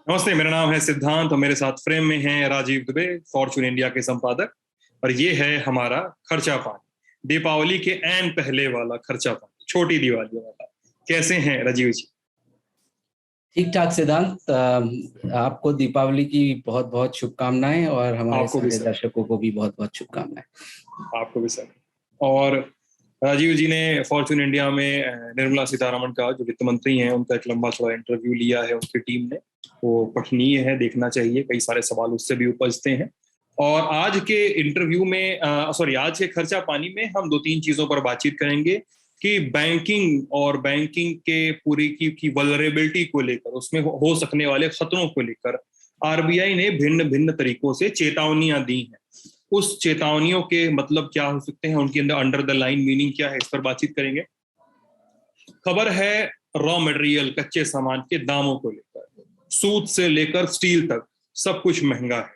नमस्ते, मेरा नाम है सिद्धांत और मेरे साथ फ्रेम में हैं राजीव दुबे, फॉर्चून इंडिया के संपादक। और ये है हमारा खर्चा पानी, दीपावली के ऐन पहले वाला खर्चा पानी, छोटी दिवाली वाला। कैसे हैं राजीव जी? ठीक ठाक सिद्धांत। आपको दीपावली की बहुत बहुत शुभकामनाएं और हमारे आपको भी सारे सर। दर्शकों को भी बहुत बहुत शुभकामनाएं। आपको भी सर। और राजीव जी ने फॉर्चून इंडिया में निर्मला सीतारमण का, जो वित्त मंत्री हैं, उनका एक लंबा चौड़ा इंटरव्यू लिया है उनकी टीम ने। वो पठनीय है, देखना चाहिए, कई सारे सवाल उससे भी उपजते हैं। और आज के इंटरव्यू में आज के खर्चा पानी में हम दो तीन चीजों पर बातचीत करेंगे कि बैंकिंग और बैंकिंग के पूरी की वल्नरेबिलिटी को लेकर, उसमें हो सकने वाले खतरों को लेकर आरबीआई ने भिन्न भिन्न तरीकों से चेतावनियां दी हैं। उस चेतावनियों के मतलब क्या हो सकते हैं, उनके अंदर अंडर द लाइन मीनिंग क्या है, इस पर बातचीत करेंगे। खबर है रॉ मटेरियल, कच्चे सामान के दामों को लेकर, सूत से लेकर स्टील तक सब कुछ महंगा है।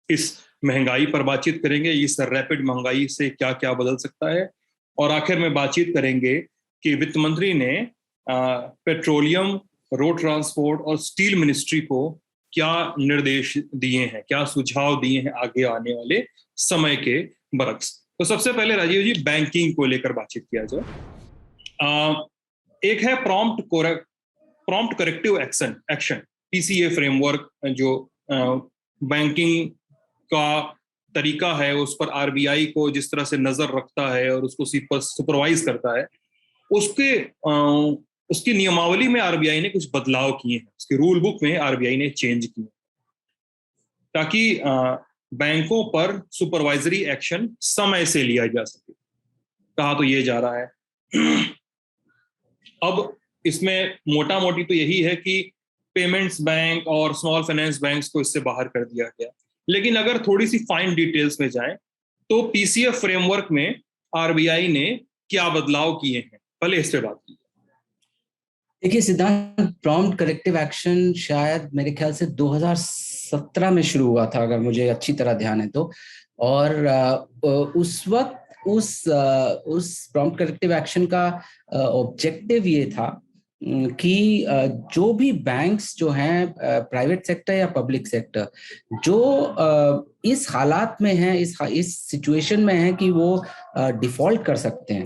इस महंगाई पर बातचीत करेंगे, इस रैपिड महंगाई से क्या क्या बदल सकता है। और आखिर में बातचीत करेंगे कि वित्त मंत्री ने पेट्रोलियम, रोड ट्रांसपोर्ट और स्टील मिनिस्ट्री को क्या निर्देश दिए हैं, क्या सुझाव दिए हैं आगे आने वाले समय के बरक्स। तो सबसे पहले राजीव जी, बैंकिंग को लेकर बातचीत किया जाए। एक है prompt corrective action action PCA framework, जो बैंकिंग का तरीका है, उस पर आरबीआई को जिस तरह से नजर रखता है और उसको सुपरवाइज करता है, उसके उसकी नियमावली में आरबीआई ने कुछ बदलाव किए हैं, उसकी रूल बुक में आरबीआई ने चेंज किए, ताकि बैंकों पर सुपरवाइजरी एक्शन समय से लिया जा सके। कहा तो ये जा रहा है। अब इसमें मोटा मोटी तो यही है कि पेमेंट्स बैंक और स्मॉल फाइनेंस बैंक्स को इससे बाहर कर दिया गया। लेकिन अगर थोड़ी सी फाइन डिटेल्स में जाएं तो पीसीएफ फ्रेमवर्क में आरबीआई ने क्या बदलाव किए हैं, पहले इस पे बात की। देखिए सिद्धांत, प्रॉम्प्ट करेक्टिव एक्शन शायद मेरे ख्याल से 2017 में शुरू हुआ था, अगर मुझे अच्छी तरह ध्यान है तो। और उस वक्त उस प्रॉम्प्ट करेक्टिव एक्शन का ऑब्जेक्टिव ये था कि जो भी बैंक्स जो हैं, प्राइवेट सेक्टर या पब्लिक सेक्टर, जो इस हालात में हैं, इस सिचुएशन में हैं कि वो डिफॉल्ट कर सकते हैं,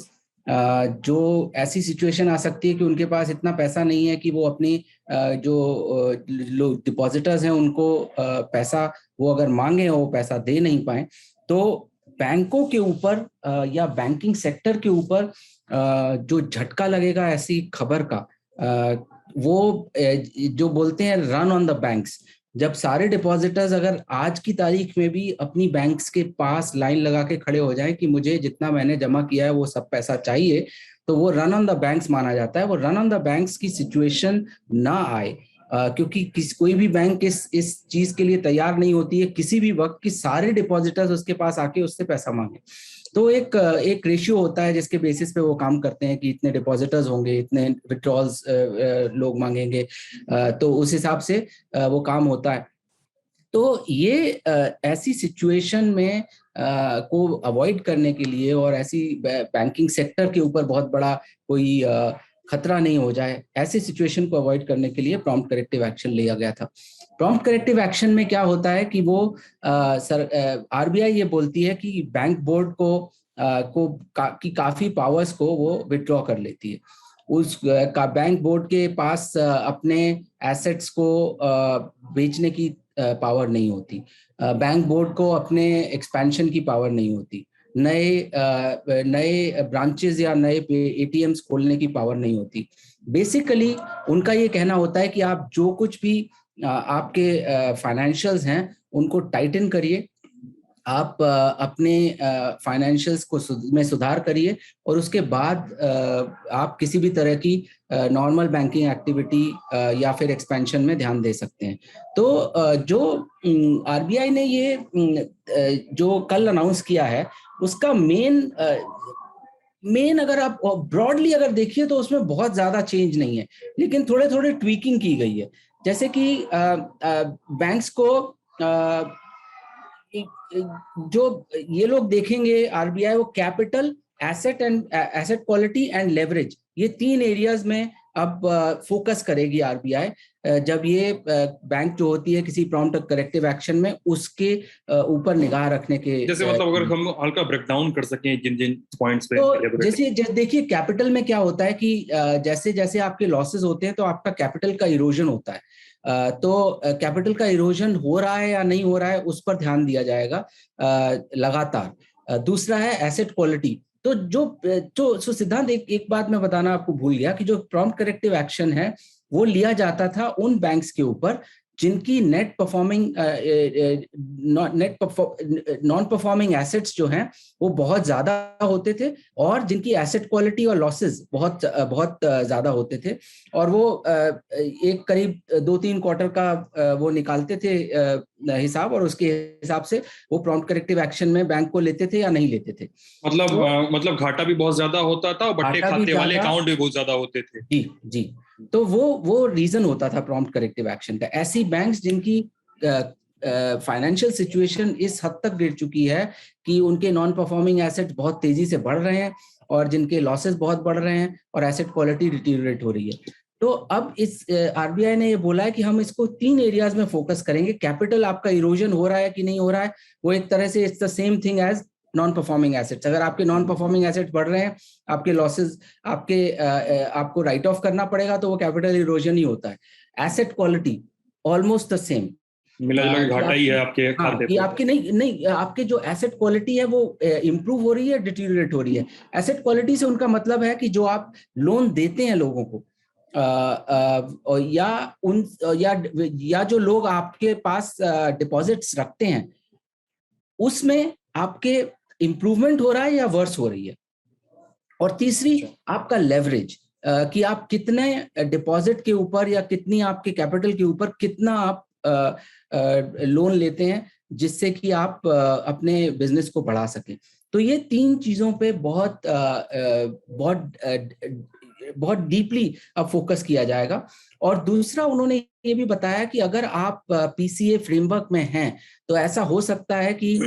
जो ऐसी सिचुएशन आ सकती है कि उनके पास इतना पैसा नहीं है कि वो अपनी जो लोग डिपॉजिटर्स हैं उनको पैसा, वो अगर मांगे वो पैसा दे नहीं पाए, तो बैंकों के ऊपर या बैंकिंग सेक्टर के ऊपर जो झटका लगेगा ऐसी खबर का, वो जो बोलते हैं रन ऑन द बैंक्स। जब सारे डिपॉजिटर्स अगर आज की तारीख में भी अपनी बैंक्स के पास लाइन लगा के खड़े हो जाएं कि मुझे जितना मैंने जमा किया है वो सब पैसा चाहिए, तो वो रन ऑन द बैंक्स माना जाता है। वो रन ऑन द बैंक्स की सिचुएशन ना आए, क्योंकि कोई भी बैंक इस चीज के लिए तैयार नहीं होती है किसी भी वक्त कि सारे डिपॉजिटर्स उसके पास आके उससे पैसा मांगे। तो एक रेशियो होता है जिसके बेसिस पे वो काम करते हैं कि इतने डिपॉजिटर्स होंगे, इतने विड्रॉल्स लोग मांगेंगे, तो उस हिसाब से वो काम होता है। तो ये ऐसी सिचुएशन में को अवॉइड करने के लिए, और ऐसी बैंकिंग सेक्टर के ऊपर बहुत बड़ा कोई खतरा नहीं हो जाए, ऐसी सिचुएशन को अवॉइड करने के लिए प्रॉम्प्ट करेक्टिव एक्शन लिया गया था। प्रॉम्प्ट करेक्टिव एक्शन में क्या होता है कि वो आरबीआई ये बोलती है कि बैंक बोर्ड की काफी पावर्स को वो विड्रॉ कर लेती है। उस का बैंक बोर्ड के पास अपने एसेट्स को बेचने की पावर नहीं होती, बैंक बोर्ड को अपने एक्सपेंशन की पावर नहीं होती, नए ब्रांचेस या नए एटीएम्स खोलने की पावर नहीं होती। बेसिकली उनका ये कहना होता है कि आप जो कुछ भी आपके फाइनेंशियल्स हैं उनको टाइटन करिए, आप अपने फाइनेंशियल्स को में सुधार करिए, और उसके बाद आप किसी भी तरह की नॉर्मल बैंकिंग एक्टिविटी या फिर एक्सपेंशन में ध्यान दे सकते हैं। तो जो आरबीआई ने ये जो कल अनाउंस किया है, उसका मेन अगर आप ब्रॉडली अगर देखिए तो उसमें बहुत ज्यादा चेंज नहीं है, लेकिन थोड़े थोड़े ट्वीकिंग की गई है। जैसे कि बैंक्स को जो ये लोग देखेंगे आरबीआई, वो capital, asset quality and leverage, ये तीन एरियाज में अब फोकस करेगी आरबीआई, जब ये बैंक जो होती है किसी प्रॉम्प्ट करेक्टिव एक्शन में, उसके ऊपर निगाह रखने के। जैसे मतलब अगर हम हल्का ब्रेक डाउन कर सकें जिन जिन पॉइंट्स पे तो जैसे देखिए कैपिटल में क्या होता है कि जैसे जैसे आपके लॉसेस होते हैं तो आपका कैपिटल का इरोजन होता है। तो कैपिटल का इरोजन हो रहा है या नहीं हो रहा है उस पर ध्यान दिया जाएगा लगातार। दूसरा है एसेट क्वालिटी। तो जो सिद्धांत, एक बात मैं बताना आपको भूल गया कि जो प्रॉम्प्ट करेक्टिव एक्शन है वो लिया जाता था उन बैंक्स के ऊपर जिनकी नॉन परफॉर्मिंग एसेट्स जो हैं वो बहुत ज्यादा होते थे, और जिनकी एसेट क्वालिटी और लॉसेस बहुत बहुत ज्यादा होते थे। और वो एक करीब 2-3 क्वार्टर का वो निकालते थे हिसाब, और उसके हिसाब से वो प्रॉम्प्ट करेक्टिव एक्शन में बैंक को लेते थे या नहीं लेते थे। मतलब घाटा भी बहुत ज्यादा होता था और बट्टे खाते वाले अकाउंट भी बहुत ज्यादा होते थे। जी जी। तो वो रीजन होता था प्रॉम्प्ट करेक्टिव एक्शन का। ऐसी बैंक्स जिनकी फाइनेंशियल सिचुएशन इस हद तक गिर चुकी है कि उनके नॉन परफॉर्मिंग एसेट्स बहुत तेजी से बढ़ रहे हैं, और जिनके लॉसेस बहुत बढ़ रहे हैं, और एसेट क्वालिटी डिटीरियोरेट हो रही है। तो अब इस आरबीआई ने ये बोला है कि हम इसको 3 एरियाज में फोकस करेंगे। कैपिटल आपका इरोजन हो रहा है कि नहीं हो रहा है, वो एक तरह से it's the same thing as non performing assets. अगर आपके नॉन परफॉर्मिंग एसेट्स बढ़ रहे हैं, आपके लॉसेस, आपको राइट ऑफ करना पड़ेगा, तो वो कैपिटल इरोजन ही होता है। Asset quality almost the same, मिला जुला के घाटा ही है आपके खाते पे। आपके नहीं आपके जो एसेट क्वालिटी है वो इंप्रूव हो रही है, डिटीरियोरेट हो रही है। एसेट क्वालिटी से उनका मतलब है कि जो आप लोन देते हैं लोगों को, या जो लोग आपके पास डिपॉजिट्स रखते हैं, उसमें आपके इंप्रूवमेंट हो रहा है या वर्स हो रही है। और तीसरी आपका लेवरेज, कि आप कितने डिपॉजिट के ऊपर या कितनी आपके कैपिटल के ऊपर कितना आप लोन लेते हैं, जिससे कि आप अपने बिजनेस को बढ़ा सकें। तो ये 3 चीजों पे बहुत डीपली अब फोकस किया जाएगा। और दूसरा उन्होंने ये भी बताया कि अगर आप पीसीए फ्रेमवर्क में हैं तो ऐसा हो सकता है कि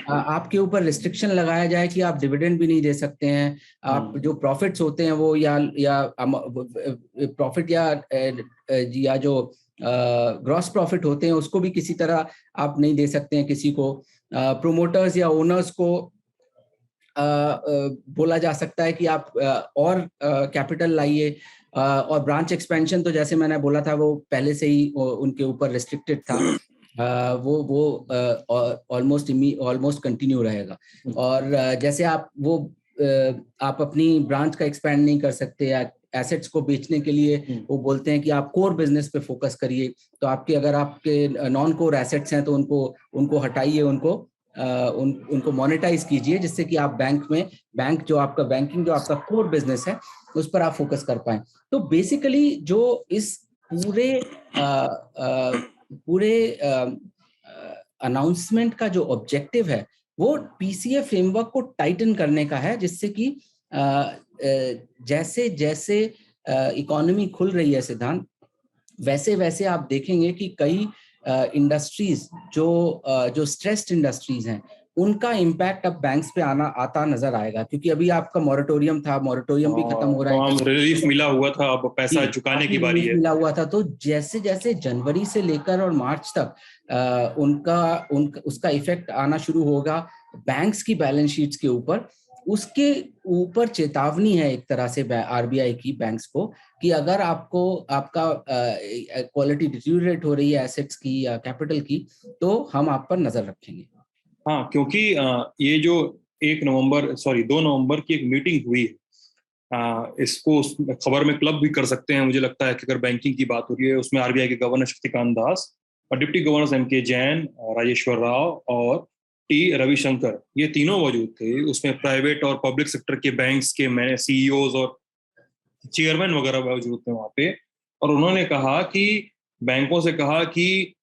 आपके ऊपर रिस्ट्रिक्शन लगाया जाए कि आप डिविडेंड भी नहीं दे सकते हैं, आप जो प्रॉफिट्स होते हैं वो या प्रॉफिट या जो ग्रॉस प्रॉफिट होते हैं उसको भी किसी तरह आप नहीं दे सकते हैं किसी को। प्रोमोटर्स या ओनर्स को बोला जा सकता है कि आप और कैपिटल लाइए। और ब्रांच एक्सपेंशन तो जैसे मैंने बोला था वो पहले से ही उनके ऊपर रिस्ट्रिक्टेड था, वो ऑलमोस्ट कंटिन्यू रहेगा। और जैसे आप अपनी ब्रांच का एक्सपेंड नहीं कर सकते, या एसेट्स को बेचने के लिए वो बोलते हैं कि आप कोर बिजनेस पे फोकस करिए। तो अगर आपके नॉन कोर एसेट्स हैं तो उनको हटाइए, उनको मोनेटाइज कीजिए, जिससे कि आप बैंक जो आपका कोर बिजनेस है उस पर आप फोकस कर पाए। तो बेसिकली जो इस पूरे अनाउंसमेंट का जो ऑब्जेक्टिव है वो पीसीए फ्रेमवर्क को टाइटन करने का है, जिससे कि जैसे जैसे इकोनॉमी खुल रही है सिद्धांत, वैसे वैसे आप देखेंगे कि कई इंडस्ट्रीज जो स्ट्रेस्ड इंडस्ट्रीज हैं उनका इम्पैक्ट अब बैंक्स पे आता नजर आएगा, क्योंकि अभी आपका मॉरेटोरियम भी खत्म हो रहा है, रिलीफ मिला हुआ था, अब पैसा चुकाने की बारी है। मिला हुआ था। तो जैसे जैसे जनवरी से लेकर और मार्च तक उसका इफेक्ट आना शुरू होगा बैंक्स की बैलेंस शीट्स के ऊपर, उसके ऊपर चेतावनी है एक तरह से आरबीआई की बैंक्स को कि अगर आपका क्वालिटी डिटीरियोरेट हो रही है एसेट्स की या कैपिटल की, तो हम आप पर नजर रखेंगे। हाँ, क्योंकि ये जो 2 नवंबर की एक मीटिंग हुई है, इसको खबर में क्लब भी कर सकते हैं। मुझे लगता है कि अगर बैंकिंग की बात हो रही है उसमें आरबीआई के गवर्नर शक्तिकांत दास और deputy governor MK Jain, Rajeshwar Rao और टी रविशंकर, ये तीनों मौजूद थे। उसमें प्राइवेट और पब्लिक सेक्टर के बैंक्स के सीईओज और चेयरमैन वगैरह मौजूद थे वहां पे। और उन्होंने कहा कि बैंकों से कहा कि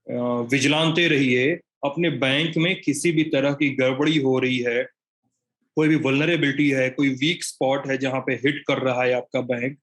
विजिलांते रहिए, अपने बैंक में किसी भी तरह की गड़बड़ी हो रही है, कोई भी वल्नरेबिलिटी है, कोई वीक स्पॉट है जहां पे हिट कर रहा है आपका बैंक,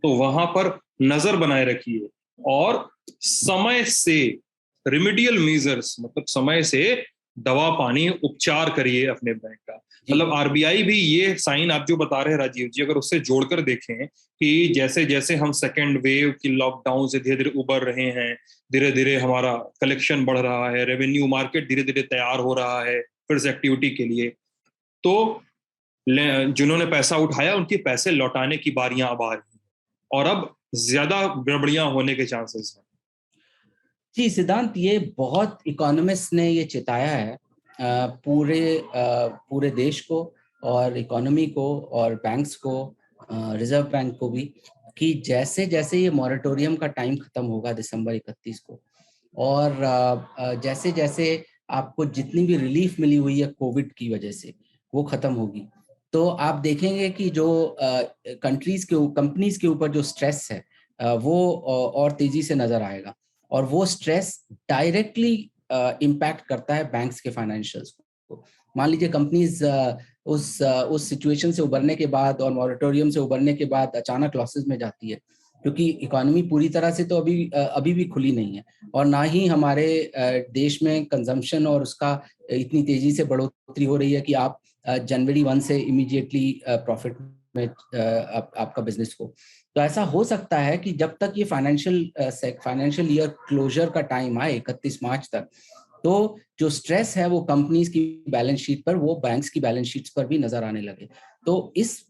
तो वहां पर नजर बनाए रखिए और समय से रिमेडियल मेजर्स, मतलब समय से दवा पानी उपचार करिए अपने बैंक का। मतलब आरबीआई भी ये साइन आप जो बता रहे हैं राजीव जी, अगर उससे जोड़कर देखें कि जैसे जैसे हम सेकेंड वेव की लॉकडाउन से धीरे धीरे उबर रहे हैं, धीरे धीरे हमारा कलेक्शन बढ़ रहा है, रेवेन्यू मार्केट धीरे धीरे तैयार हो रहा है फिर से एक्टिविटी के लिए, तो जिन्होंने पैसा उठाया उनके पैसे लौटाने की बारियां अब आ रही हैं और अब ज्यादा गड़बड़ियां होने के चांसेस हैं। जी सिद्धांत, ये बहुत इकोनॉमिस्ट ने ये चिताया है पूरे देश को और इकोनॉमी को और बैंक्स को, रिजर्व बैंक को भी, कि जैसे जैसे ये मॉरेटोरियम का टाइम खत्म होगा दिसंबर 31 को, और जैसे जैसे आपको जितनी भी रिलीफ मिली हुई है कोविड की वजह से वो खत्म होगी, तो आप देखेंगे कि जो कंपनीज के ऊपर जो स्ट्रेस है वो और तेजी से नजर आएगा, और वो स्ट्रेस डायरेक्टली इम्पैक्ट करता है बैंक्स के फाइनेंशियल्स को। मान लीजिए कंपनीज उस सिचुएशन से उबरने के बाद और मॉरेटोरियम से उबरने के बाद अचानक लॉसेस में जाती है, क्योंकि इकोनॉमी पूरी तरह से तो अभी भी खुली नहीं है, और ना ही हमारे देश में कंजम्पशन और उसका इतनी तेजी से बढ़ोतरी हो रही है कि आप जनवरी 1 से इमीडिएटली प्रॉफिट में आपका बिजनेस हो। तो ऐसा हो सकता है कि जब तक ये फाइनेंशियल ईयर क्लोजर का टाइम आए 31 मार्च तक, तो जो स्ट्रेस है वो कंपनीज की बैलेंस शीट पर, वो बैंक्स की बैलेंस शीट्स पर भी नजर आने लगे। तो इस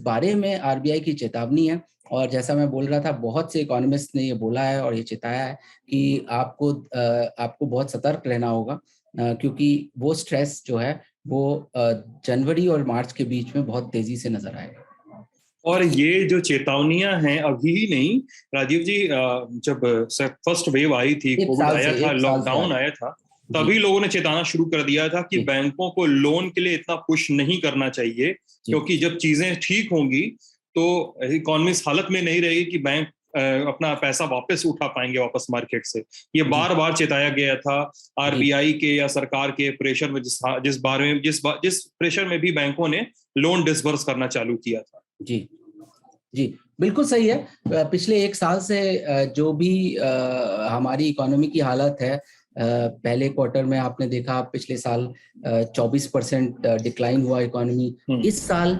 बारे में आरबीआई की चेतावनी है, और जैसा मैं बोल रहा था, बहुत से इकोनॉमिस्ट ने ये बोला है और ये चेताया है कि आपको बहुत सतर्क रहना होगा, क्योंकि वो स्ट्रेस जो है वो जनवरी और मार्च के बीच में बहुत तेजी से नजर आएगा। और ये जो चेतावनियां हैं अभी ही नहीं राजीव जी, जब फर्स्ट वेव आई थी, कोविड आया था, लॉकडाउन आया था, तभी लोगों ने चेताना शुरू कर दिया था कि बैंकों को लोन के लिए इतना पुश नहीं करना चाहिए, क्योंकि जब चीजें ठीक होंगी तो इकोनॉमी इस हालत में नहीं रहेगी कि बैंक अपना पैसा वापस उठा पाएंगे वापस मार्केट से। ये बार बार चेताया गया था आरबीआई के या सरकार के प्रेशर में, जिस प्रेशर में भी बैंकों ने लोन डिसबर्स करना चालू किया था। जी जी, बिल्कुल सही है। पिछले एक साल से जो भी हमारी इकोनॉमी की हालत है, पहले क्वार्टर में आपने देखा पिछले साल 24% डिक्लाइन हुआ इकोनॉमी। इस साल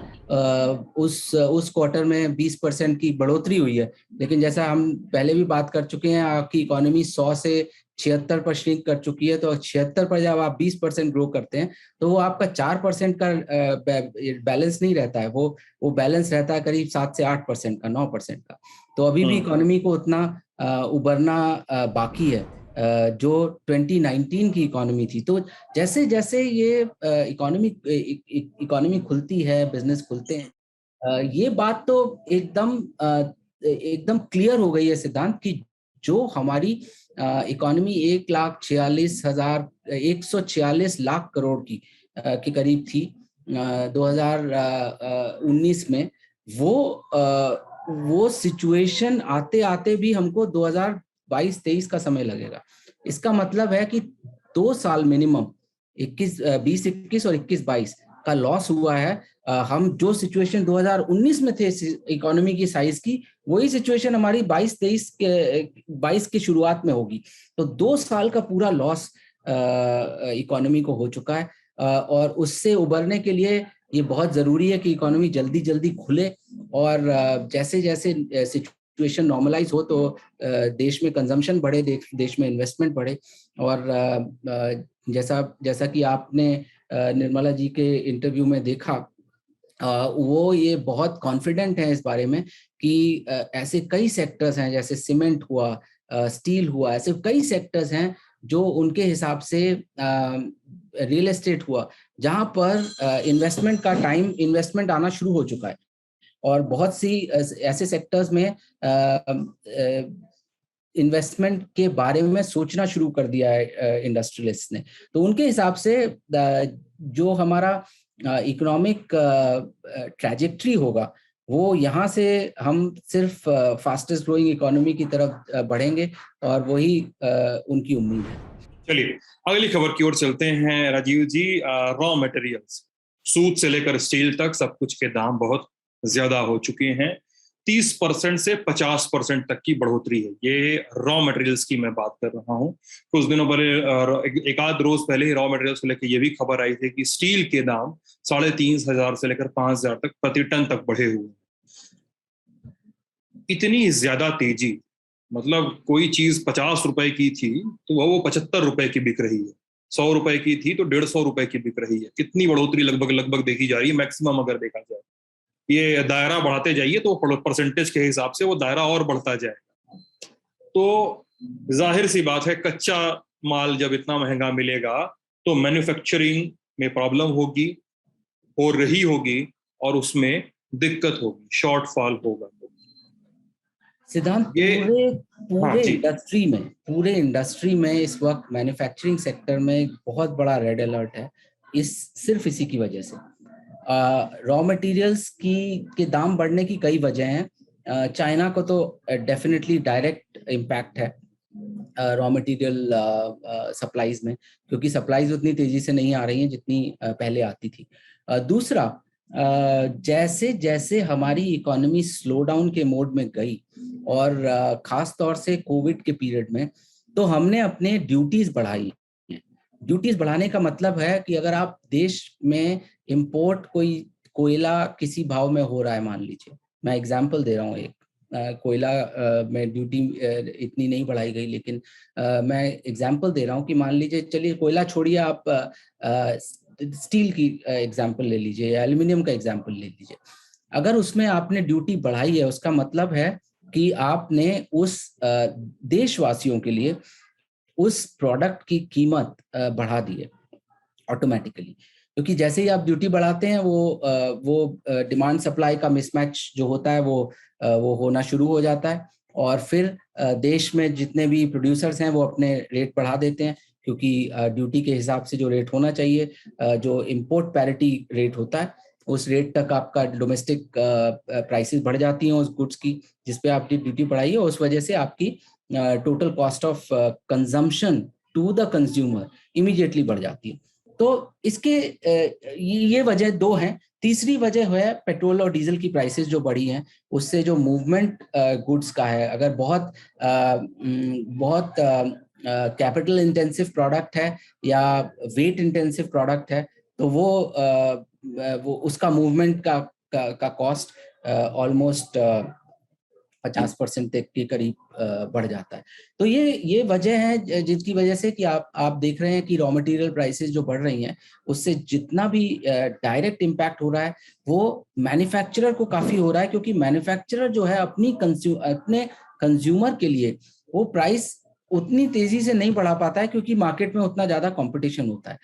उस क्वार्टर में 20% की बढ़ोतरी हुई है, लेकिन जैसा हम पहले भी बात कर चुके हैं, आपकी इकोनॉमी 100 से 76 पर श्रिंक कर चुकी है, तो 76 पर जब आप 20% ग्रो करते हैं तो वो आपका 4% का बैलेंस नहीं रहता है, वो बैलेंस रहता है करीब 7 से 8% का, 9% का। तो अभी भी इकोनॉमी को उतना उबरना बाकी है जो 2019 की इकोनॉमी थी। तो जैसे जैसे ये इकोनॉमी खुलती है, बिजनेस खुलते हैं, ये बात तो एकदम क्लियर हो गई है सिद्धांत, कि जो हमारी इकोनॉमी 1,46 लाख करोड़ की के करीब थी 2019 में, वो सिचुएशन आते आते भी हमको 2022-23 का समय लगेगा। इसका मतलब है कि 2 साल मिनिमम 2021 और 21-22 का लॉस हुआ है। हम जो सिचुएशन 2019 में थे इकोनॉमी की साइज की, वही सिचुएशन हमारी 22 की शुरुआत में होगी। तो 2 साल का पूरा लॉस इकोनॉमी को हो चुका है, और उससे उबरने के लिए ये बहुत जरूरी है कि इकोनॉमी जल्दी जल्दी खुले, और जैसे जैसे सिचुएशन नॉर्मलाइज हो तो देश में कंजम्पशन बढ़े, देश में इन्वेस्टमेंट बढ़े। और जैसा कि आपने निर्मला जी के इंटरव्यू में देखा, वो ये बहुत कॉन्फिडेंट है इस बारे में कि ऐसे कई सेक्टर्स हैं, जैसे सीमेंट हुआ, स्टील हुआ, ऐसे कई सेक्टर्स हैं जो उनके हिसाब से, रियल एस्टेट हुआ, जहां पर इन्वेस्टमेंट आना शुरू हो चुका है, और बहुत सी ऐसे सेक्टर्स में इन्वेस्टमेंट के बारे में सोचना शुरू कर दिया है इंडस्ट्रियलिस्ट ने। तो उनके हिसाब से जो हमारा इकोनॉमिक ट्रैजेक्टरी होगा, वो यहाँ से हम सिर्फ फास्टेस्ट ग्रोइंग इकोनॉमी की तरफ बढ़ेंगे, और वही उनकी उम्मीद है। चलिए अगली खबर की ओर चलते हैं राजीव जी। रॉ मटेरियल्स, सूत से लेकर स्टील तक सब कुछ के दाम बहुत ज्यादा हो चुके हैं। 30% से 50% तक की बढ़ोतरी है। ये रॉ मटेरियल्स की मैं बात कर रहा हूँ। कुछ दिनों पहले एक आध रोज पहले ही रॉ मटेरियल्स को लेकर ये भी खबर आई थी कि स्टील के दाम 3,500 से लेकर 5,000 तक प्रति टन तक बढ़े हुए हैं। इतनी ज्यादा तेजी, मतलब कोई चीज 50 रुपए की थी तो वो 75 रुपए की बिक रही है, 100 रुपए की थी तो 150 रुपए की बिक रही है। कितनी बढ़ोतरी लगभग लगभग देखी जा रही है, मैक्सिमम अगर देखा जाए। ये दायरा बढ़ाते जाइए तो परसेंटेज के हिसाब से वो दायरा और बढ़ता जाएगा। तो जाहिर सी बात है, कच्चा माल जब इतना महंगा मिलेगा तो मैन्युफैक्चरिंग में प्रॉब्लम होगी, हो रही होगी, और उसमें दिक्कत होगी, शॉर्टफॉल होगा। सिद्धांत, ये हाँ जी। पूरे इंडस्ट्री में इस वक्त मैन्युफैक्चरिंग सेक्टर में बहुत बड़ा रेड अलर्ट है, सिर्फ इसी की वजह से। रॉ मटेरियल्स के दाम बढ़ने की कई वजह हैं। चाइना को तो डेफिनेटली डायरेक्ट इम्पैक्ट है रॉ मटेरियल सप्लाईज में, क्योंकि सप्लाईज उतनी तेजी से नहीं आ रही हैं जितनी पहले आती थी। दूसरा, जैसे जैसे हमारी इकोनॉमी स्लो डाउन के मोड में गई, और खास तौर से कोविड के पीरियड में, तो हमने अपने ड्यूटीज बढ़ाई। ड्यूटीज बढ़ाने का मतलब है कि अगर आप देश में इंपोर्ट कोई कोयला किसी भाव में हो रहा है, मान लीजिए, मैं एग्जांपल दे रहा हूँ, एक कोयला में ड्यूटी इतनी नहीं बढ़ाई गई, लेकिन मैं एग्जांपल दे रहा हूँ कि मान लीजिए, चलिए कोयला छोड़िए, आप स्टील की एग्जांपल ले लीजिए या एल्यूमिनियम का एग्जांपल ले लीजिए। अगर उसमें आपने ड्यूटी बढ़ाई है, उसका मतलब है कि आपने उस देशवासियों के लिए उस प्रोडक्ट की कीमत बढ़ा दी है ऑटोमेटिकली। क्योंकि जैसे ही आप ड्यूटी बढ़ाते हैं, वो डिमांड सप्लाई का मिसमैच जो होता है वो होना शुरू हो जाता है, और फिर देश में जितने भी प्रोड्यूसर्स हैं वो अपने रेट बढ़ा देते हैं, क्योंकि ड्यूटी के हिसाब से जो रेट होना चाहिए, जो इम्पोर्ट पैरिटी रेट होता है, उस रेट तक आपका डोमेस्टिक प्राइसेस बढ़ जाती हैं उस गुड्स की, जिसपे आपकी ड्यूटी बढ़ाई है। उस वजह से आपकी total cost of consumption to the consumer immediately बढ़ जाती है। तो इसके ये वजह दो हैं। तीसरी वजह है पेट्रोल और डीजल की प्राइसेस जो बढ़ी हैं, उससे जो मूवमेंट गुड्स का है, अगर बहुत कैपिटल इंटेंसिव प्रोडक्ट है या वेट इंटेंसिव प्रोडक्ट है, तो वो उसका मूवमेंट का कॉस्ट ऑलमोस्ट 50% तक के करीब बढ़ जाता है। तो ये वजह है जिसकी वजह से कि आप देख रहे हैं कि रॉ मटेरियल प्राइसेस जो बढ़ रही हैं, उससे जितना भी डायरेक्ट इम्पैक्ट हो रहा है वो मैन्युफैक्चरर को काफी हो रहा है, क्योंकि मैन्युफैक्चरर जो है अपने कंज्यूमर के लिए वो प्राइस उतनी तेजी से नहीं बढ़ा पाता है, क्योंकि मार्केट में उतना ज्यादा कंपटीशन होता है,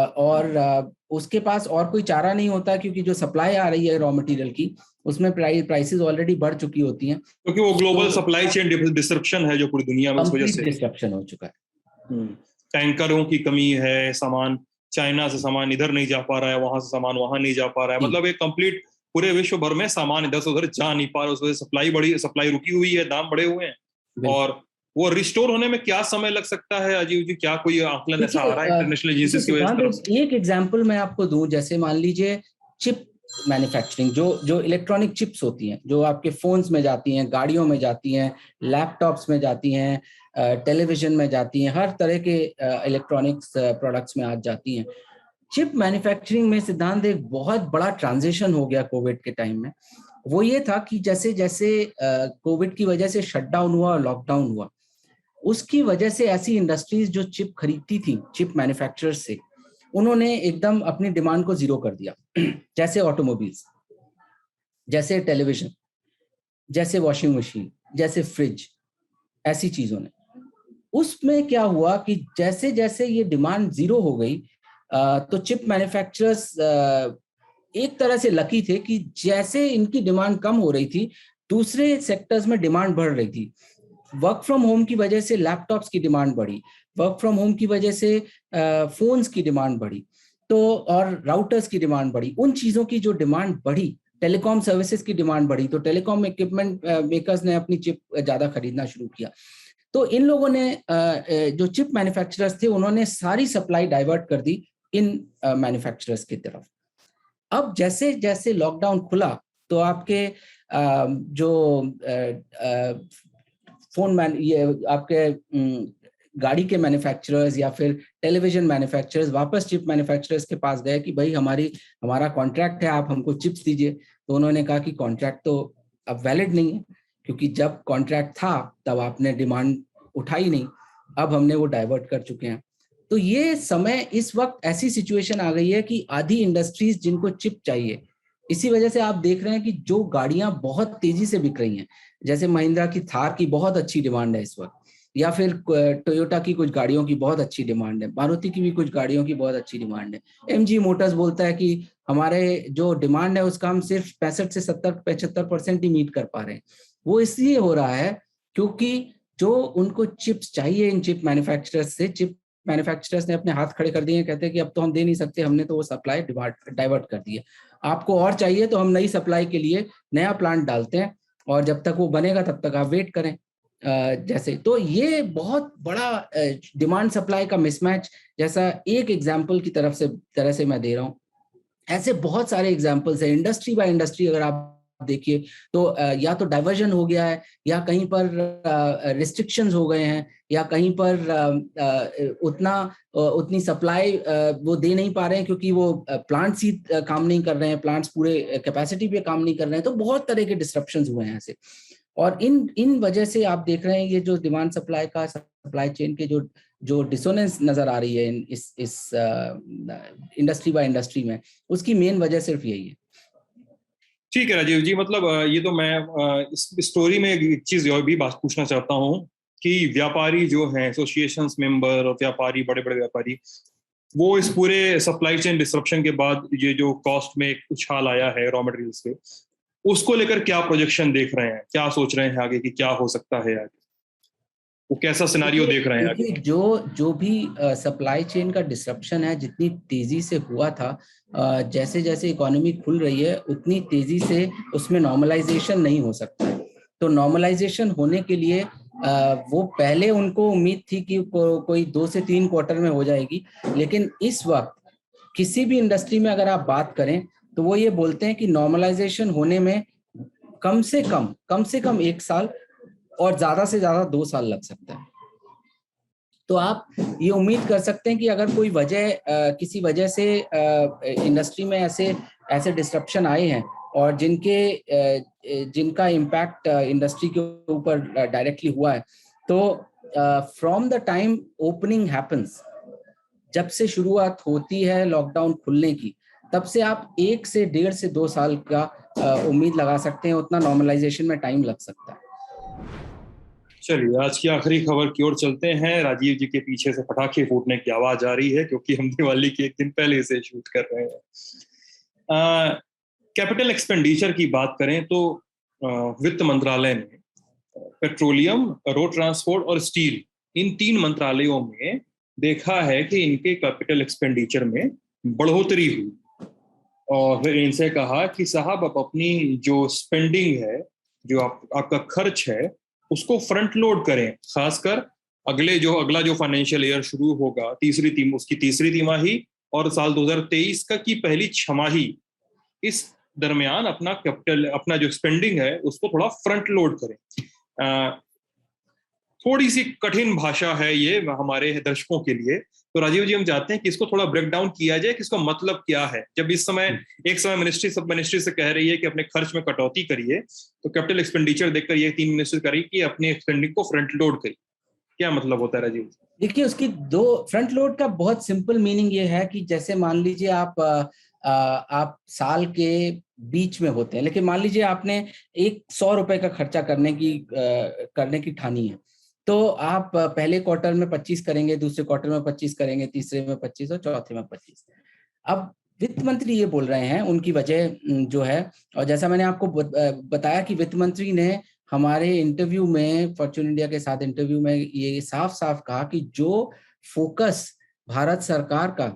और उसके पास और कोई चारा नहीं होता है, क्योंकि जो सप्लाई आ रही है रॉ मटेरियल की, उसमें प्राइसेस ऑलरेडी बढ़ चुकी होती हैं, क्योंकि वो ग्लोबल सप्लाई चेन डिसरप्शन है जो पूरी दुनिया में, उस वजह से डिस्ट्रप्शन हो चुका है। टैंकरों की कमी है, सामान चाइना से सामान इधर नहीं जा पा रहा है, वहां से सामान वहां नहीं जा पा रहा है, मतलब एक कंप्लीट पूरे विश्व भर में सामान इधर से उधर जा नहीं पा रहा, उस वजह से सप्लाई रुकी हुई है, दाम बढ़े हुए हैं। और वो रिस्टोर होने में क्या समय लग सकता है अजीब जी, क्या कोई आकलन ऐसा आ रहा है इंटरनेशनल एजेंसीज की वजह से? एक एग्जांपल मैं आपको दूं, जैसे मान लीजिए चिप मैन्युफैक्चरिंग, जो इलेक्ट्रॉनिक चिप्स होती हैं, जो आपके फोन्स में जाती हैं, गाड़ियों में जाती हैं, लैपटॉप्स में जाती हैं, टेलीविजन में जाती हैं, हर तरह के इलेक्ट्रॉनिक्स प्रोडक्ट्स में आज जाती हैं। चिप मैन्युफैक्चरिंग में सिद्धांत एक बहुत बड़ा ट्रांजिशन हो गया कोविड के टाइम में। वो ये था कि जैसे जैसे कोविड की वजह से शटडाउन हुआ और लॉकडाउन हुआ, उसकी वजह से ऐसी इंडस्ट्रीज जो चिप खरीदती थी चिप मैन्युफैक्चरर्स से, उन्होंने एकदम अपनी डिमांड को जीरो कर दिया। जैसे ऑटोमोबाइल्स, जैसे टेलीविजन, जैसे वॉशिंग मशीन, जैसे फ्रिज, ऐसी चीजों ने। उसमें क्या हुआ कि जैसे जैसे ये डिमांड जीरो हो गई, तो चिप मैन्युफैक्चरर्स एक तरह से लकी थे कि जैसे इनकी डिमांड कम हो रही थी, दूसरे सेक्टर्स में डिमांड बढ़ रही थी। वर्क फ्रॉम होम की वजह से लैपटॉप्स की डिमांड बढ़ी, वर्क फ्रॉम होम की वजह से फोन्स की डिमांड बढ़ी, तो और राउटर्स की डिमांड बढ़ी। उन चीजों की जो डिमांड बढ़ी, टेलीकॉम सर्विसेज की डिमांड बढ़ी, तो टेलीकॉम इक्विपमेंट मेकर्स ने अपनी चिप ज्यादा खरीदना शुरू किया। तो इन लोगों ने जो चिप मैन्युफैक्चरर्स थे, उन्होंने सारी सप्लाई डाइवर्ट कर दी इन मैन्युफैक्चरर्स की तरफ। अब जैसे जैसे लॉकडाउन खुला, तो आपके जो ये आपके गाड़ी के मैन्युफैक्चरर्स या फिर टेलीविजन मैन्युफैक्चरर्स वापस चिप मैन्युफैक्चरर्स के पास गए कि भाई हमारा कॉन्ट्रैक्ट है, आप हमको चिप्स दीजिए। तो उन्होंने कहा कि कॉन्ट्रैक्ट तो अब वैलिड नहीं है, क्योंकि जब कॉन्ट्रैक्ट था तब आपने डिमांड उठाई नहीं, अब हमने वो डाइवर्ट कर चुके हैं। तो ये समय, इस वक्त ऐसी सिचुएशन आ गई है कि आधी इंडस्ट्रीज जिनको चिप चाहिए, इसी वजह से आप देख रहे हैं कि जो गाड़ियां बहुत तेजी से बिक रही हैं, जैसे महिंद्रा की थार की बहुत अच्छी डिमांड है इस वक्त, या फिर टोयोटा की कुछ गाड़ियों की बहुत अच्छी डिमांड है, मारुति की भी कुछ गाड़ियों की बहुत अच्छी डिमांड है। एमजी मोटर्स बोलता है कि हमारे जो डिमांड है उसका हम सिर्फ 65 से 75% ही मीट कर पा रहे हैं। वो इसलिए हो रहा है क्योंकि जो उनको चिप्स चाहिए इन चिप मैन्युफैक्चरर्स से, चिप मैन्युफैक्चरर्स ने अपने हाथ खड़े कर दिए, कहते हैं कि अब तो हम दे नहीं सकते, हमने तो वो सप्लाई डाइवर्ट कर दी है, आपको और चाहिए तो हम नई सप्लाई के लिए नया प्लांट डालते हैं, और जब तक वो बनेगा तब तक आप वेट करें। जैसे, तो ये बहुत बड़ा डिमांड सप्लाई का मिसमैच जैसा एक एग्जांपल की तरह से मैं दे रहा हूँ। ऐसे बहुत सारे एग्जांपल्स है, इंडस्ट्री बाय इंडस्ट्री अगर आप देखिए तो या तो डाइवर्जन हो गया है, या कहीं पर रिस्ट्रिक्शंस हो गए हैं, या कहीं पर उतनी सप्लाई वो दे नहीं पा रहे हैं क्योंकि वो प्लांट्स ही काम नहीं कर रहे हैं, प्लांट्स पूरे कैपेसिटी पे काम नहीं कर रहे हैं। तो बहुत तरह के डिस्ट्रप्शंस हुए हैं ऐसे, और इन वजह से आप देख रहे हैं ये जो डिमांड सप्लाई चेन के जो डिसोनेंस नजर आ रही है इस इंडस्ट्री बाय इंडस्ट्री में, उसकी मेन वजह सिर्फ यही है। ठीक है राजीव जी, मतलब ये तो मैं इस स्टोरी में एक चीज और भी बात पूछना चाहता हूँ कि व्यापारी जो हैं, एसोसिएशंस मेंबर और व्यापारी, बड़े बड़े व्यापारी, वो इस पूरे सप्लाई चेन डिसरप्शन के बाद ये जो कॉस्ट में एक उछाल आया है रॉ मटेरियल्स के, उसको लेकर क्या प्रोजेक्शन देख रहे हैं, क्या सोच रहे हैं आगे कि क्या हो सकता है आगे, वो कैसा सिनेरियो देख रहे हैं आगे? जो भी सप्लाई चेन का डिसरप्शन है, जितनी तेजी से हुआ था, जैसे जैसे इकोनॉमी खुल रही है उतनी तेजी से उसमें नॉर्मलाइजेशन नहीं हो सकता है। तो नॉर्मलाइजेशन होने के लिए वो पहले उनको उम्मीद थी कि कोई 2 से 3 क्वार्टर में हो जाएगी, लेकिन इस वक्त किसी भी इंडस्ट्री में अगर आप बात करें तो वो ये बोलते हैं कि नॉर्मलाइजेशन होने में कम से कम 1 साल और ज्यादा से ज्यादा 2 साल लग सकता है। तो आप ये उम्मीद कर सकते हैं कि अगर कोई किसी वजह से इंडस्ट्री में ऐसे डिस्ट्रप्शन आए हैं और जिनका इम्पैक्ट इंडस्ट्री के ऊपर डायरेक्टली हुआ है, तो from the time opening happens, जब से शुरुआत होती है लॉकडाउन खुलने की, तब से आप 1 से 1.5 से 2 साल का उम्मीद लगा सकते हैं, उतना नॉर्मलाइजेशन में टाइम लग सकता है। चलिए, आज की आखिरी खबर की ओर चलते हैं। राजीव जी के पीछे से पटाखे फूटने की आवाज आ रही है क्योंकि हम दिवाली के 1 दिन पहले से शूट कर रहे हैं। कैपिटल एक्सपेंडिचर की बात करें तो वित्त मंत्रालय ने पेट्रोलियम, रोड ट्रांसपोर्ट और स्टील, इन 3 मंत्रालयों में देखा है कि इनके कैपिटल एक्सपेंडिचर में बढ़ोतरी हुई, और फिर इनसे कहा कि साहब आप अपनी जो स्पेंडिंग है, जो आपका खर्च है, उसको फ्रंट लोड करें, खासकर अगला जो फाइनेंशियल ईयर शुरू होगा, उसकी तीसरी तिमाही और साल 2023 की पहली छमाही, इस दरमियान अपना जो स्पेंडिंग है उसको थोड़ा फ्रंट लोड करें। थोड़ी सी कठिन भाषा है ये हमारे दर्शकों के लिए, तो राजीव जी हम चाहते हैं कि इसको थोड़ा ब्रेक डाउन किया जाए कि इसका मतलब क्या है। जब इस समय एक समय सब मिनिस्ट्री से कह रही है कि अपने खर्च में कटौती करिए, तो कैपिटल एक्सपेंडिचर देखकर ये 3 मिनिस्ट्री करी कि अपने स्पेंडिंग को फ्रंट लोड करिए। क्या मतलब होता है राजीव? देखिए, उसकी फ्रंट लोड का बहुत सिंपल मीनिंग ये है कि जैसे मान लीजिए आप साल के बीच में होते हैं, लेकिन मान लीजिए आपने 100 रुपए का खर्चा करने की ठानी है, तो आप पहले क्वार्टर में 25 करेंगे, दूसरे क्वार्टर में 25 करेंगे, तीसरे में 25 और चौथे में 25। अब वित्त मंत्री ये बोल रहे हैं, उनकी वजह जो है, और जैसा मैंने आपको बताया कि वित्त मंत्री ने हमारे इंटरव्यू में, फॉर्च्यून इंडिया के साथ इंटरव्यू में ये साफ साफ कहा कि जो फोकस भारत सरकार का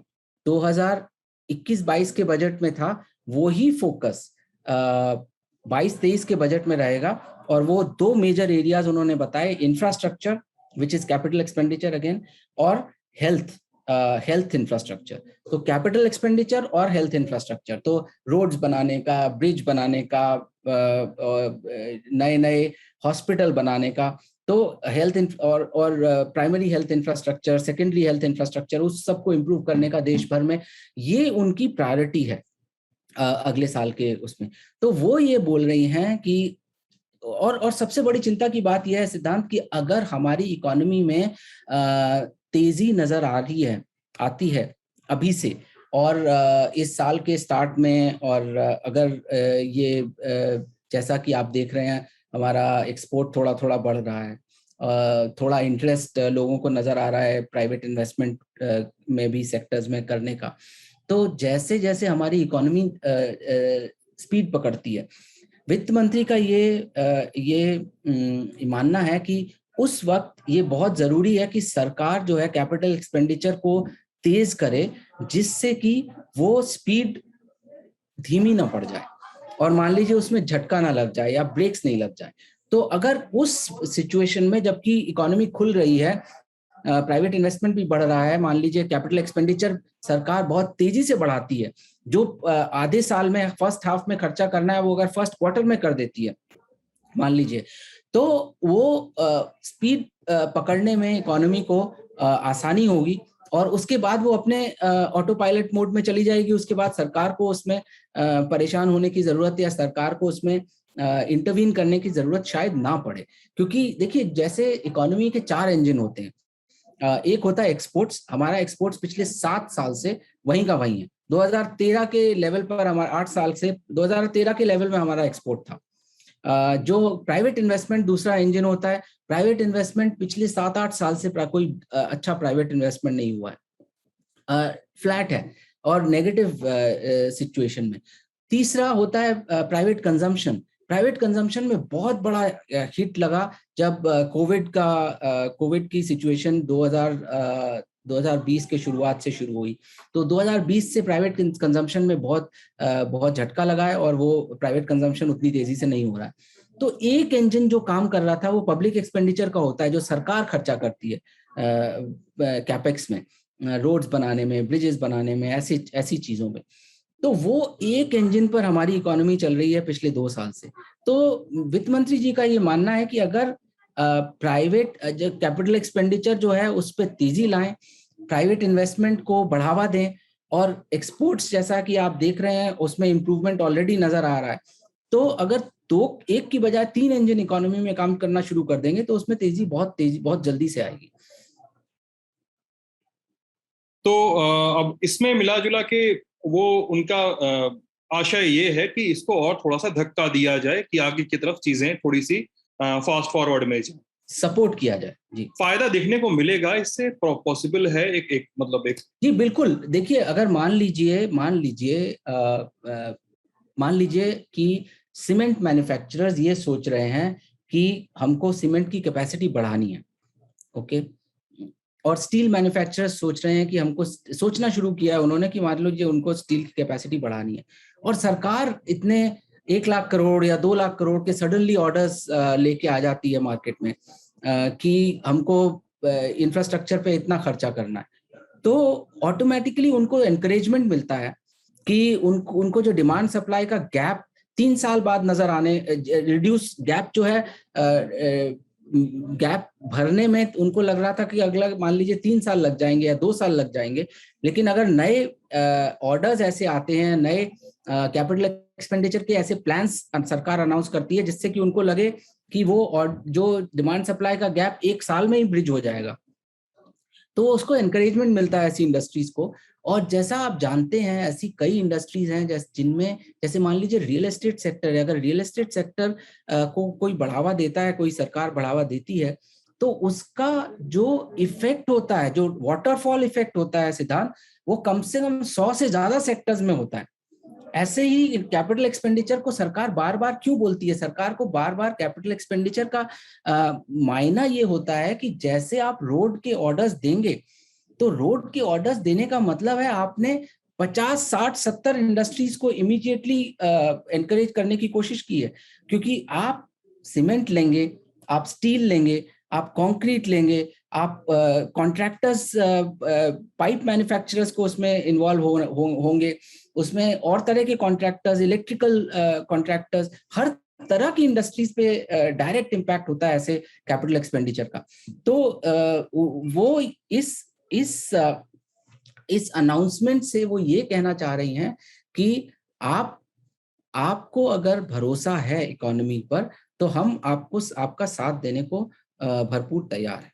2021-22 के बजट में था, वो ही फोकस 22-23 के बजट में रहेगा। और वो 2 मेजर एरियाज उन्होंने बताए, infrastructure which is capital expenditure again, और हेल्थ हेल्थ इंफ्रास्ट्रक्चर, तो कैपिटल एक्सपेंडिचर और हेल्थ इंफ्रास्ट्रक्चर, तो रोड्स बनाने का, ब्रिज बनाने का, नए नए हॉस्पिटल बनाने का, तो हेल्थ और primary health infrastructure, secondary health infrastructure, उस सबको इम्प्रूव करने का देश भर में ये उनकी प्रायोरिटी है अगले साल के उसमें। तो वो ये बोल रही हैं कि और सबसे बड़ी चिंता की बात यह है सिद्धांत कि अगर हमारी इकोनॉमी में तेजी नजर आ रही है, आती है अभी से, और इस साल के स्टार्ट में, और अगर ये जैसा कि आप देख रहे हैं हमारा एक्सपोर्ट थोड़ा थोड़ा बढ़ रहा है, थोड़ा इंटरेस्ट लोगों को नजर आ रहा है प्राइवेट इन्वेस्टमेंट में भी सेक्टर्स में करने का, तो जैसे जैसे हमारी इकोनॉमी स्पीड पकड़ती है, वित्त मंत्री का ये मानना है कि उस वक्त ये बहुत जरूरी है कि सरकार जो है कैपिटल एक्सपेंडिचर को तेज करे, जिससे कि वो स्पीड धीमी ना पड़ जाए और मान लीजिए उसमें झटका ना लग जाए या ब्रेक्स नहीं लग जाए। तो अगर उस सिचुएशन में, जबकि इकोनॉमी खुल रही है, प्राइवेट इन्वेस्टमेंट भी बढ़ रहा है, मान लीजिए कैपिटल एक्सपेंडिचर सरकार बहुत तेजी से बढ़ाती है, जो आधे साल में फर्स्ट हाफ में खर्चा करना है वो अगर फर्स्ट क्वार्टर में कर देती है मान लीजिए, तो वो स्पीड पकड़ने में इकोनॉमी को आसानी होगी, और उसके बाद वो अपने ऑटो पायलट मोड में चली जाएगी। उसके बाद सरकार को उसमें परेशान होने की जरूरत या सरकार को उसमें इंटरवीन करने की जरूरत शायद ना पड़े, क्योंकि देखिए जैसे इकोनॉमी के 4 इंजन होते हैं। एक होता है एक्सपोर्ट्स, हमारा एक्सपोर्ट्स पिछले 7 साल से वहीं का वहीं है। 2013 के लेवल पर हमारा 8 साल से 2013 के लेवल में हमारा एक्सपोर्ट था। जो प्राइवेट इन्वेस्टमेंट दूसरा इंजन होता है, प्राइवेट इन्वेस्टमेंट पिछले 7-8 साल से कोई अच्छा प्राइवेट इन्वेस्टमेंट नहीं हुआ है, फ्लैट है और नेगेटिव सिचुएशन में। तीसरा होता है प्राइवेट कंजम्पशन। प्राइवेट कंजम्पशन में बहुत बड़ा हिट लगा जब कोविड की सिचुएशन 2020 के शुरुआत से शुरू हुई, तो 2020 से प्राइवेट कंजम्पशन में बहुत झटका लगा है और वो प्राइवेट कंजम्पशन उतनी तेजी से नहीं हो रहा है। तो एक इंजन जो काम कर रहा था वो पब्लिक एक्सपेंडिचर का होता है, जो सरकार खर्चा करती है कैपेक्स में, रोड्स बनाने में, ब्रिजेस बनाने में, ऐसी चीजों में। तो वो एक इंजन पर हमारी इकोनॉमी चल रही है पिछले 2 साल से। तो वित्त मंत्री जी का ये मानना है कि अगर प्राइवेट जो कैपिटल एक्सपेंडिचर जो है उस पर तेजी लाएं, प्राइवेट इन्वेस्टमेंट को बढ़ावा दें, और एक्सपोर्ट्स जैसा कि आप देख रहे हैं उसमें इंप्रूवमेंट ऑलरेडी नजर आ रहा है, तो अगर एक की बजाय 3 इंजन इकोनॉमी में काम करना शुरू कर देंगे तो उसमें तेजी बहुत जल्दी से आएगी। तो अब इसमें मिला जुला के वो उनका आशय ये है कि इसको और थोड़ा सा धक्का दिया जाए कि आगे की तरफ चीजें थोड़ी सी फास्ट फॉरवर्ड में जाए, सपोर्ट किया जाए। जी, फायदा देखने को मिलेगा इससे, पॉसिबल है एक मतलब एक? जी बिल्कुल। देखिए अगर मान लीजिए कि सीमेंट मैन्युफैक्चरर्स ये सोच रहे हैं कि हमको सीमेंट की कैपेसिटी बढ़ानी है, ओके, और स्टील मैन्युफैक्चरर्स सोच रहे हैं कि हमको, सोचना शुरू किया है उन्होंने कि मान लीजिए उनको स्टील की कैपेसिटी बढ़ानी है, और सरकार इतने 1 लाख करोड़ या 2 लाख करोड़ के सडनली ऑर्डर्स लेके आ जाती है मार्केट में कि हमको इंफ्रास्ट्रक्चर पे इतना खर्चा करना है, तो ऑटोमेटिकली उनको एनकरेजमेंट मिलता है कि उनको जो डिमांड सप्लाई का गैप 3 साल बाद नजर आने, रिड्यूस गैप जो है, गैप भरने में उनको लग रहा था कि अगला मान लीजिए 3 साल लग जाएंगे या 2 साल लग जाएंगे, लेकिन अगर नए ऑर्डर्स ऐसे आते हैं, नए कैपिटल एक्सपेंडिचर के ऐसे प्लान्स सरकार अनाउंस करती है जिससे कि उनको लगे कि वो और जो डिमांड सप्लाई का गैप 1 साल में ही ब्रिज हो जाएगा, तो उसको एनकरेजमेंट मिलता है ऐसी इंडस्ट्रीज को। और जैसा आप जानते हैं ऐसी कई इंडस्ट्रीज हैं जिनमें, जैसे मान लीजिए रियल एस्टेट सेक्टर है, अगर रियल एस्टेट सेक्टर को कोई बढ़ावा देता है, कोई सरकार बढ़ावा देती है, तो उसका जो इफेक्ट होता है, जो वाटरफॉल इफेक्ट होता है सिद्धांत, वो कम से कम 100 से ज्यादा सेक्टर्स में होता है। ऐसे ही कैपिटल एक्सपेंडिचर को सरकार बार बार क्यों बोलती है, सरकार को बार बार कैपिटल एक्सपेंडिचर का मायना ये होता है कि जैसे आप रोड के ऑर्डर्स देंगे, तो रोड के ऑर्डर्स देने का मतलब है आपने 50, 60, 70 इंडस्ट्रीज को इमीडिएटली एनकरेज करने की कोशिश की है, क्योंकि आप सीमेंट लेंगे, आप स्टील लेंगे, आप कंक्रीट लेंगे, आप कॉन्ट्रैक्टर्स, पाइप मैन्युफैक्चरर्स को उसमें इन्वॉल्व होंगे, उसमें और तरह के कॉन्ट्रैक्टर्स, इलेक्ट्रिकल कॉन्ट्रैक्टर्स, हर तरह की इंडस्ट्रीज पे डायरेक्ट इम्पैक्ट होता है ऐसे कैपिटल एक्सपेंडिचर का। तो वो इस अनाउंसमेंट से वो ये कहना चाह रही हैं कि आपको अगर भरोसा है इकोनॉमी पर, तो हम आपका साथ देने को भरपूर तैयार है।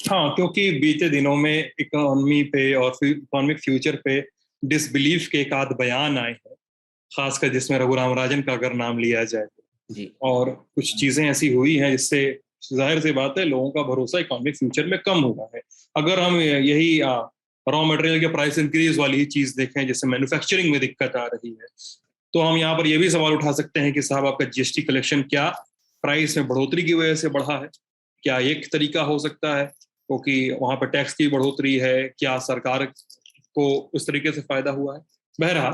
हाँ, क्योंकि बीते दिनों में इकोनॉमी पे और इकोनॉमिक फ्यूचर पे डिसबिलीफ के एक आध बयान आए हैं, खासकर जिसमें रघुराम राजन का अगर नाम लिया जाए जी। और कुछ चीजें ऐसी हुई हैं जिससे जाहिर सी बात है लोगों का भरोसा इकोनॉमिक फ्यूचर में कम हुआ है। अगर हम यही रॉ मटेरियल के प्राइस इंक्रीज वाली ही चीज देखें, जिससे मैन्युफैक्चरिंग में दिक्कत आ रही है, तो हम यहाँ पर यह भी सवाल उठा सकते हैं कि साहब आपका जीएसटी कलेक्शन क्या प्राइस में बढ़ोतरी की वजह से बढ़ा है? क्या एक तरीका हो सकता है क्योंकि वहां पर टैक्स की बढ़ोतरी है? क्या सरकार को उस तरीके से फायदा हुआ है? बहरहाल,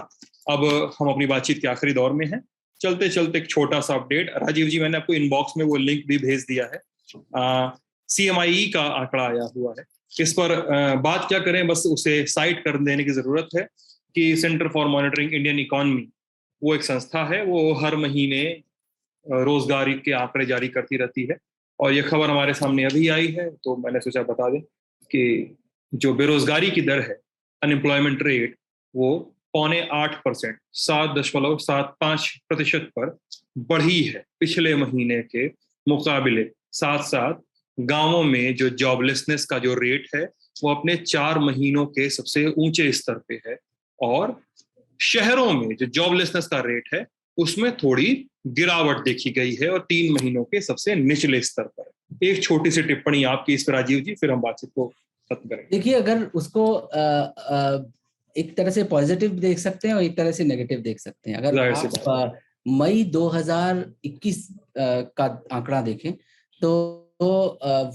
अब हम अपनी बातचीत के आखिरी दौर में हैं। चलते चलते एक छोटा सा अपडेट, राजीव जी मैंने आपको इनबॉक्स में वो लिंक भी भेज दिया है, CMIE का आंकड़ा आया हुआ है। इस पर बात क्या करें, बस उसे साइट कर देने की जरूरत है कि centre for monitoring Indian economy, वो एक संस्था है, वो हर महीने रोजगार के आंकड़े जारी करती रहती है। और ये खबर हमारे सामने अभी आई है, तो मैंने सोचा बता दें कि जो बेरोजगारी की दर है, अनएम्प्लॉयमेंट रेट, वो 7.8%, 7.75% पर बढ़ी है पिछले महीने के मुकाबले। साथ साथ गांवों में जो जॉबलेसनेस का जो रेट है, वो अपने 4 महीनों के सबसे ऊंचे स्तर पे है। और शहरों में जो जॉबलेसनेस का रेट है, उसमें थोड़ी गिरावट देखी गई है और 3 महीनों के सबसे निचले स्तर पर। एक छोटी सी टिप्पणी आपकी इस पर राजीव जी, फिर हम बातचीत को खत्म करेंगे। देखिए, अगर उसको एक तरह से पॉजिटिव देख सकते हैं और एक तरह से नेगेटिव देख सकते हैं। अगर आप मई 2021 का आंकड़ा देखें तो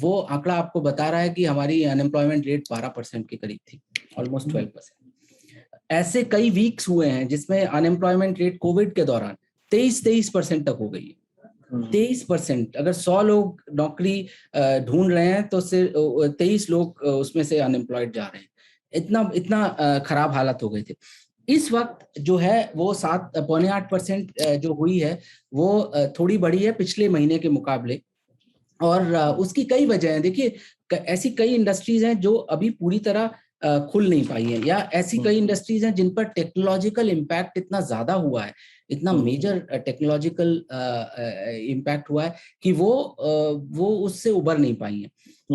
वो आंकड़ा आपको बता रहा है कि हमारी अनएम्प्लॉयमेंट रेट 12% के करीब थी, ऑलमोस्ट 12%। ऐसे कई वीक्स हुए हैं जिसमें अनएम्प्लॉयमेंट रेट कोविड के दौरान 23% तक हो गई है। 23%। अगर 100 लोग नौकरी ढूंढ रहे हैं तो सिर्फ 23 लोग उसमें से अनएम्प्लॉयड जा रहे हैं। इतना खराब हालत हो गए थे। इस वक्त जो है वो 7.8% जो हुई है वो थोड़ी बढ़ी है पिछले महीने के मुकाबले। और उसकी कई वजह हैं। देखिए, ऐसी कई इंडस्ट्रीज हैं जो अभी पूरी तरह खुल नहीं पाई है, या ऐसी कई इंडस्ट्रीज हैं जिन पर टेक्नोलॉजिकल इम्पैक्ट इतना ज्यादा हुआ है, इतना मेजर टेक्नोलॉजिकल इम्पैक्ट हुआ है कि वो उससे उबर नहीं पाई हैं।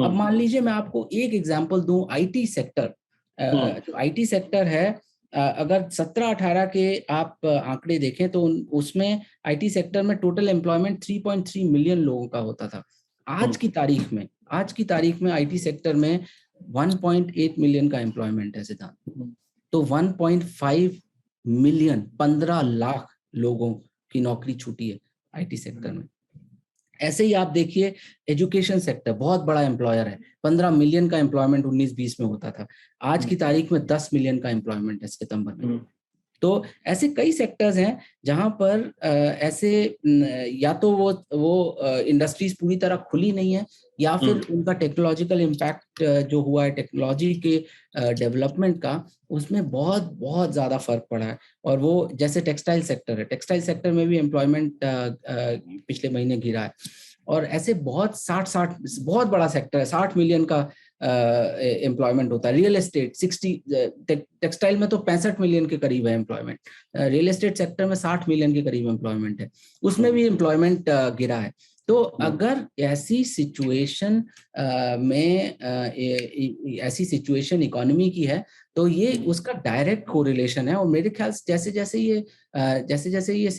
अब मान लीजिए मैं आपको एक एग्जांपल दूं, आईटी सेक्टर। जो आईटी सेक्टर है, अगर 17-18 के आप आंकड़े देखें तो उसमें आईटी सेक्टर में टोटल एम्प्लॉयमेंट 3.3 मिलियन लोगों का होता था। आज की तारीख में आईटी सेक्टर में 1.8 मिलियन का एम्प्लॉयमेंट है सिद्धांत। तो 1.5 मिलियन, 15 लाख लोगों की नौकरी छूटी है आईटी सेक्टर में। ऐसे ही आप देखिए, एजुकेशन सेक्टर बहुत बड़ा एम्प्लॉयर है। 15 मिलियन का एम्प्लॉयमेंट 19-20 में होता था, आज की तारीख में 10 मिलियन का एम्प्लॉयमेंट है सितंबर में। तो ऐसे कई सेक्टर्स हैं जहां पर ऐसे या तो वो इंडस्ट्रीज पूरी तरह खुली नहीं है, या फिर उनका टेक्नोलॉजिकल इम्पैक्ट जो हुआ है टेक्नोलॉजी के डेवलपमेंट का, उसमें बहुत बहुत ज्यादा फर्क पड़ा है। और वो जैसे टेक्सटाइल सेक्टर है, टेक्सटाइल सेक्टर में भी एम्प्लॉयमेंट पिछले महीने गिरा है। और ऐसे बहुत 60 बहुत बड़ा सेक्टर है, 60 मिलियन का एम्प्लॉयमेंट होता है। रियल एस्टेट 60, टेक्सटाइल में तो 65 मिलियन के करीब है एम्प्लॉयमेंट, रियल एस्टेट सेक्टर में 60 मिलियन के करीब एम्प्लॉयमेंट है, उसमें भी एम्प्लॉयमेंट गिरा है। तो अगर ऐसी सिचुएशन ऐसी सिचुएशन इकोनॉमी की है, तो ये उसका डायरेक्ट कोरिलेशन है। और मेरे ख्याल से जैसे जैसे ये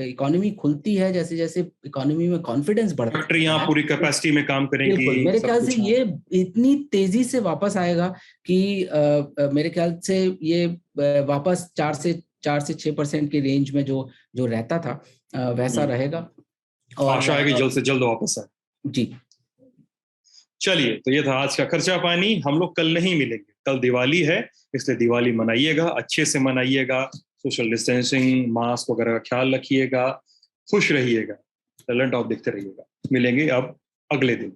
इकोनॉमी खुलती है, जैसे जैसे इकोनॉमी में कॉन्फिडेंस बढ़ता है, फैक्ट्रियां पूरी कैपेसिटी में काम करेंगी, बिल्कुल मेरे ख्याल से ये इतनी तेजी से वापस आएगा कि मेरे ख्याल से ये वापस 4 से 6% के रेंज में जो रहता था वैसा रहेगा। और आशा है कि जल्द से जल्द वापस आए। जी, चलिए, तो ये था आज का खर्चा पानी। हम लोग कल नहीं मिलेंगे, कल दिवाली है, इसलिए दिवाली मनाइएगा, अच्छे से मनाइएगा, सोशल डिस्टेंसिंग, मास्क वगैरह का ख्याल रखिएगा, खुश रहिएगा, टैलेंट ऑफ देखते रहिएगा। मिलेंगे अब अगले दिन।